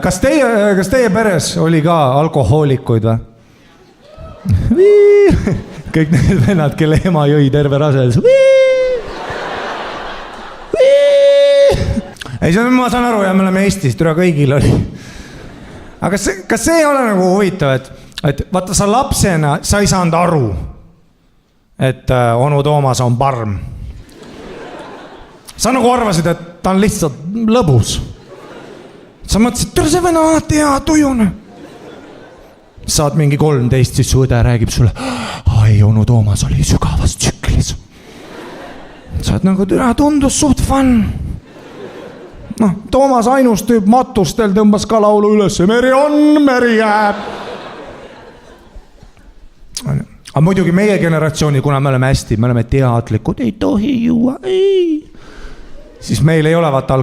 Kas teie peres oli ka alkohoolikuid või? Kõik need vennad, kelle ema jõi terve rases. Ei, ma saan aru ja me oleme Eestis, türa kõigil oli. Aga kas see ei ole nagu huvitav, et vaata sa lapsena, sa ei saanud aru, et onu Toomas on parm. Sa nagu arvasid, et ta on lihtsalt lõbus. Sa mõtlesid, et see venna alati hea tujune. Saad mingi 13, siis su õde räägib sulle, ai, onu Toomas oli sügavas tsüklis. Sa oled nagu, tundus suht fun. No, Toomas ainus tüüp matustel tõmbas ka laulu üles. Meri on, meri jääb. Aga muidugi meie generatsiooni, kuna me oleme hästi, me oleme teadlikud, ei tohi juua, ei. Siis meil ei ole vaata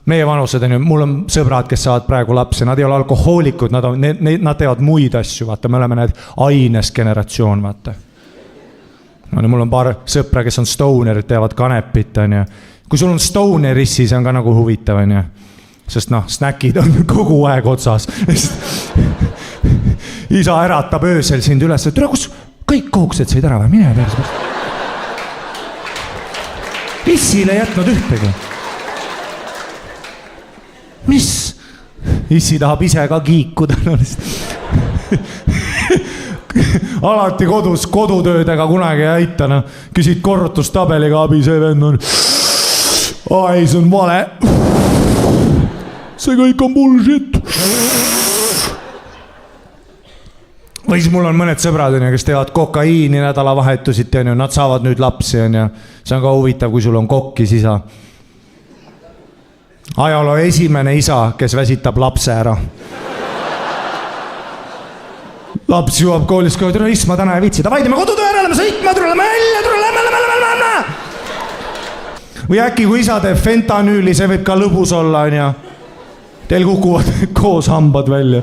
meie vanused on ju, mul on sõbrad, kes saavad praegu lapsi, nad ei ole alkohoolikud, nad teevad muid asju, vaata, me oleme need aines generatsioon, vaata. No, mul on paar sõpra, kes on stonerid, teevad kanepit, on ju. Kui sul on stonerissi, see on ka nagu huvitav, on ju. Sest snäkid on kogu aeg otsas. Isa äratab öösel sind üles, et kus kõik kooksed said ära või mine peale. Issile jätnud ühtegi. Mis? Issi tahab ise ka kiikuda. Alati kodus kodutöödega kunagi ei aita. Küsid korrutustabeliga abi, see vend on... Ai, see on vale. See kõik on bullshit. Või siis mul on mõned sõbrad, kes teevad kokaiini nädalavahetusid, nad saavad nüüd lapsi. See on ka huvitav, kui sul on kokkis isa. Ajaloo esimene isa, kes väsitab lapse ära. Laps juuab koolis, kui ma täna ei vitsi. Davai, teeme kodutöö ära, lähme sõitma, lähme. Või äkki, kui isa teeb fentanüüli, see võib ka lõbus olla, on ja. Teil kukuvad koos hambad välja.